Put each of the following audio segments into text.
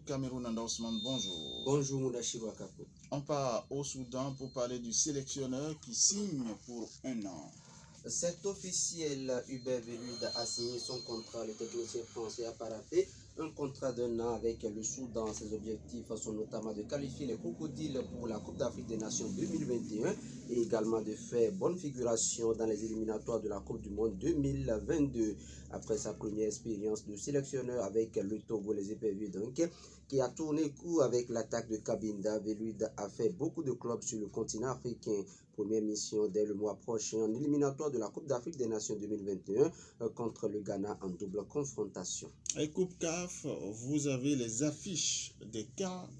Cameroun Endorsement, bonjour. Bonjour Moudachiro Akapo. On part au Soudan pour parler du sélectionneur qui signe pour 1 an. C'est officiel, Hubert Velud a signé son contrat. Le technicien français a paraphé un contrat d'1 an avec le Soudan. Ses objectifs sont notamment de qualifier les crocodiles pour la Coupe d'Afrique des Nations 2021 et également de faire bonne figuration dans les éliminatoires de la Coupe du Monde 2022. Après sa première expérience de sélectionneur avec le Togo, les éperviers donc, qui a tourné court avec l'attaque de Cabinda, Velud a fait beaucoup de clubs sur le continent africain. Première mission dès le mois prochain en éliminatoire de la Coupe d'Afrique des Nations 2021 contre le Ghana en double confrontation. Et Coupe CAF, vous avez les affiches des quarts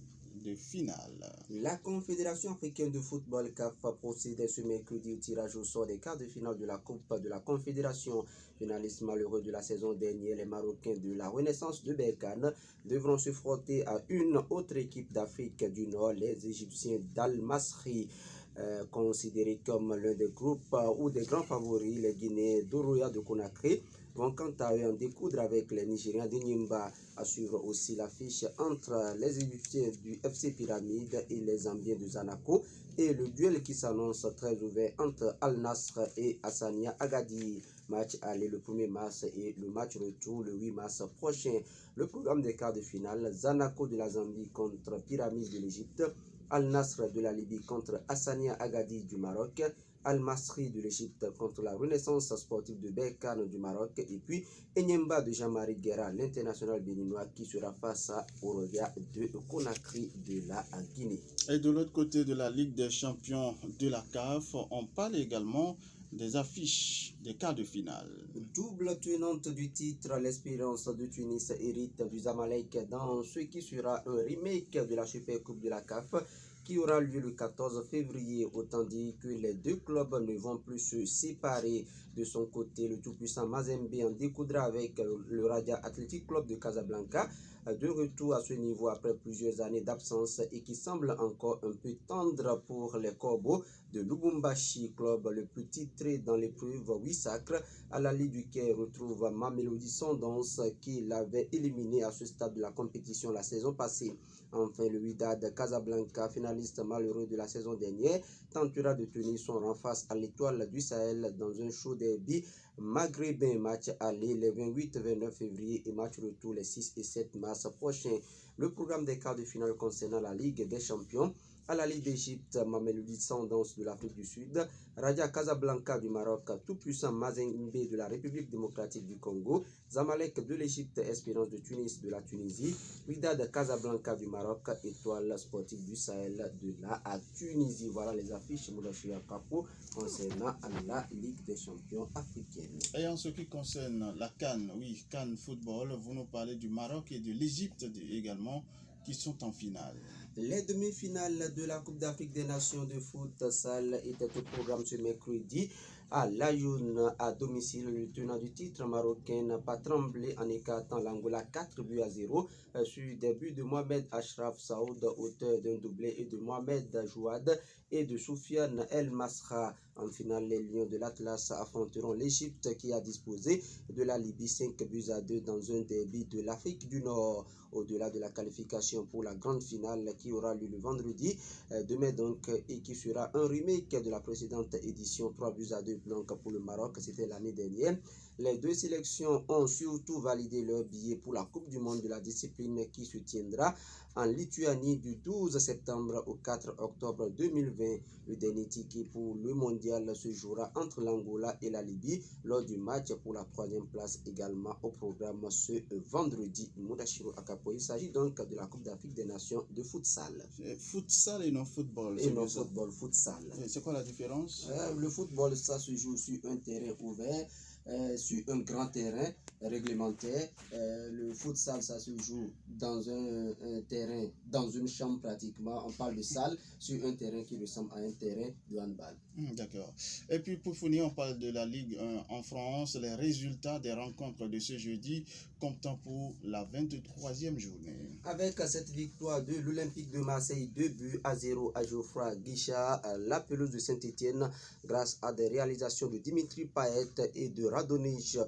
de finale. La Confédération africaine de football CAF procédait ce mercredi au tirage au sort des quarts de finale de la Coupe de la Confédération. Finalistes malheureux de la saison dernière, les Marocains de la Renaissance de Berkane devront se frotter à une autre équipe d'Afrique du Nord, les Égyptiens d'Al-Masri. Considérés comme l'un des groupes ou des grands favoris, les Guinéens d'Oroya de Conakry vont quant à eux en découdre avec les Nigériens de Nimba. À suivre aussi l'affiche entre les Égyptiens du FC Pyramide et les Zambiens de Zanaco et le duel qui s'annonce très ouvert entre Al Nasr et Hassania Agadir. Match aller le 1er mars et le match retour le 8 mars prochain. Le programme des quarts de finale, Zanaco de la Zambie contre Pyramide de l'Égypte, Al Nasr de la Libye contre Hassania Agadir du Maroc, Al Masri de l'Égypte contre la Renaissance sportive de Berkane du Maroc et puis Enyemba de Jean-Marie Guerra, l'international béninois qui sera face au regard de Conakry de la Guinée. Et de l'autre côté de la Ligue des champions de la CAF, on parle également des affiches des quarts de finale. Double tenante du titre, l'Espérance de Tunis hérite du Zamalek dans ce qui sera un remake de la Super Coupe de la CAF qui aura lieu le 14 février. Autant dire que les deux clubs ne vont plus se séparer. De son côté, le tout-puissant Mazembe en découdra avec le Raja Athletic Club de Casablanca, de retour à ce niveau après plusieurs années d'absence et qui semble encore un peu tendre pour les Corbeaux de Lubumbashi, club le plus titré dans l'épreuve 8 sacres. À la Ligue du Caire retrouve Mamelodi Sundowns qui l'avait éliminé à ce stade de la compétition la saison passée. Enfin, le Wydad Casablanca, finaliste malheureux de la saison dernière, tentera de tenir son rang face à l'Étoile du Sahel dans un show derby maghrébin. Match aller les 28-29 février et match retour les 6 et 7 mars prochains. Le programme des quarts de finale concernant la Ligue des champions: à la Ligue d'Égypte, Mamelodi Sundowns de l'Afrique du Sud, Raja Casablanca du Maroc, tout-puissant Mazembe de la République démocratique du Congo, Zamalek de l'Égypte, Espérance de Tunis de la Tunisie, Wydad Casablanca du Maroc, Étoile sportive du Sahel de la Tunisie. Voilà les affiches Moudachia Kapo concernant la Ligue des champions africaine. Et en ce qui concerne la CAN, oui, CAN Football, vous nous parlez du Maroc et de l'Égypte également qui sont en finale. Les demi-finales de la Coupe d'Afrique des Nations de futsal étaient au programme ce mercredi à l'Ayoun à domicile. Le tenant du titre marocain n'a pas tremblé en écartant l'Angola 4-0 sur des buts de Mohamed Ashraf Saoud, auteur d'un doublé, et de Mohamed Jouad et de Soufiane El Masra. En finale, les Lions de l'Atlas affronteront l'Égypte qui a disposé de la Libye 5-2 dans un derby de l'Afrique du Nord. Au-delà de la qualification pour la grande finale qui aura lieu le vendredi demain donc, et qui sera un remake de la précédente édition 3-2 donc pour le Maroc, c'était l'année dernière. Les deux sélections ont surtout validé leur billet pour la Coupe du Monde de la discipline qui se tiendra en Lituanie du 12 septembre au 4 octobre 2020. Le dernier ticket pour le mondial se jouera entre l'Angola et la Libye lors du match pour la 3e place également au programme ce vendredi. Moudachiro Akapo, il s'agit donc de la Coupe d'Afrique des Nations de futsal. Futsal et non football. Et non football, futsal. C'est quoi la différence? Le football, ça se joue sur un terrain ouvert, sur un grand terrain réglementaire. Le futsal, ça se joue dans un terrain, dans une chambre pratiquement. On parle de salle sur un terrain qui ressemble à un terrain de handball. D'accord. Et puis pour finir, on parle de la Ligue 1 en France. Les résultats des rencontres de ce jeudi comptant pour la 23e journée. Avec cette victoire de l'Olympique de Marseille, 2-0 à Geoffroy Guichard, la pelouse de Saint-Etienne, grâce à des réalisations de Dimitri Payet et de Radonich.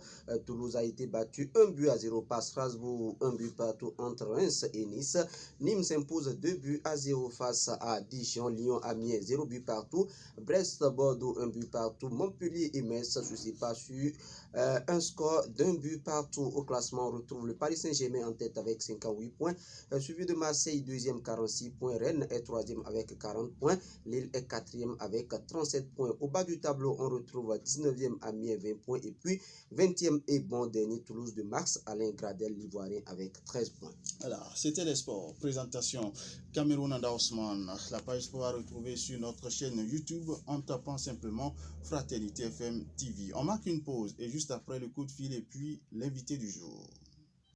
Toulouse a été battu 1-0 par Strasbourg, 1 but partout entre Reims et Nice. Nîmes s'impose 2-0 face à Dijon. Lyon Amiens 0 but partout. Brest Bordeaux 1 but partout. Montpellier et Metz se sont pas su un score d'1 but partout. Au classement, on retrouve le Paris Saint-Germain en tête avec 58 points, suivi de Marseille 2e 46 points, Rennes est 3e avec 40 points, Lille est 4e avec 37 points. Au bas du tableau, on retrouve 19e Amiens 20 points et puis 20e et bon dernier Toulouse de Max Alain Gradel l'Ivoirien avec 13 points. Voilà, c'était les sports. Présentation Cameroun Anda Ousmane. La page sport à retrouver sur notre chaîne YouTube en tapant simplement Fraternité FM TV. On marque une pause et juste après le coup de fil et puis l'invité du jour.